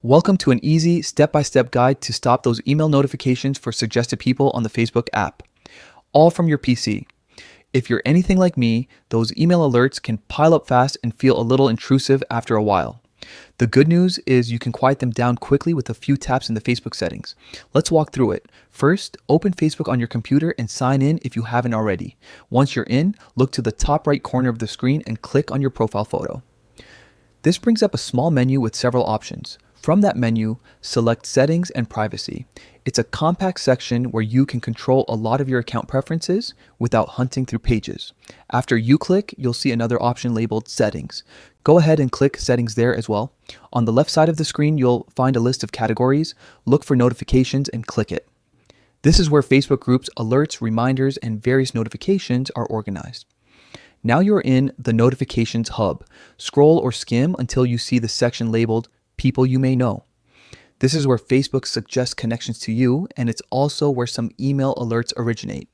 Welcome to an easy step-by-step guide to stop those email notifications for suggested people on the Facebook app, all from your PC. If you're anything like me, those email alerts can pile up fast and feel a little intrusive after a while. The good news is you can quiet them down quickly with a few taps in the Facebook settings. Let's walk through it. First, open Facebook on your computer and sign in if you haven't already. Once you're in, look to the top right corner of the screen and click on your profile photo. This brings up a small menu with several options. From that menu, select Settings and Privacy. It's a compact section where you can control a lot of your account preferences without hunting through pages. After you click, you'll see another option labeled Settings. Go ahead and click Settings there as well. On the left side of the screen, you'll find a list of categories. Look for Notifications and click it. This is where Facebook groups, alerts, reminders, and various notifications are organized. Now you're in the Notifications hub. Scroll or skim until you see the section labeled People You May Know. This is where Facebook suggests connections to you, and it's also where some email alerts originate.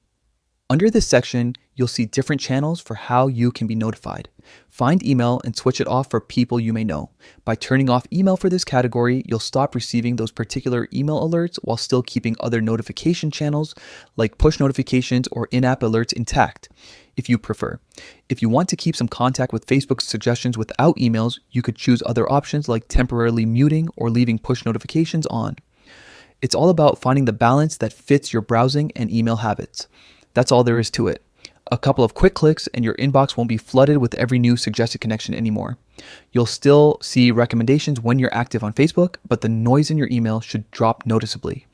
Under this section, you'll see different channels for how you can be notified. Find email and switch it off for people you may know. By turning off email for this category, you'll stop receiving those particular email alerts while still keeping other notification channels like push notifications or in-app alerts intact, if you prefer. If you want to keep some contact with Facebook's suggestions without emails, you could choose other options like temporarily muting or leaving push notifications on. It's all about finding the balance that fits your browsing and email habits. That's all there is to it. A couple of quick clicks and your inbox won't be flooded with every new suggested connection anymore. You'll still see recommendations when you're active on Facebook, but the noise in your email should drop noticeably.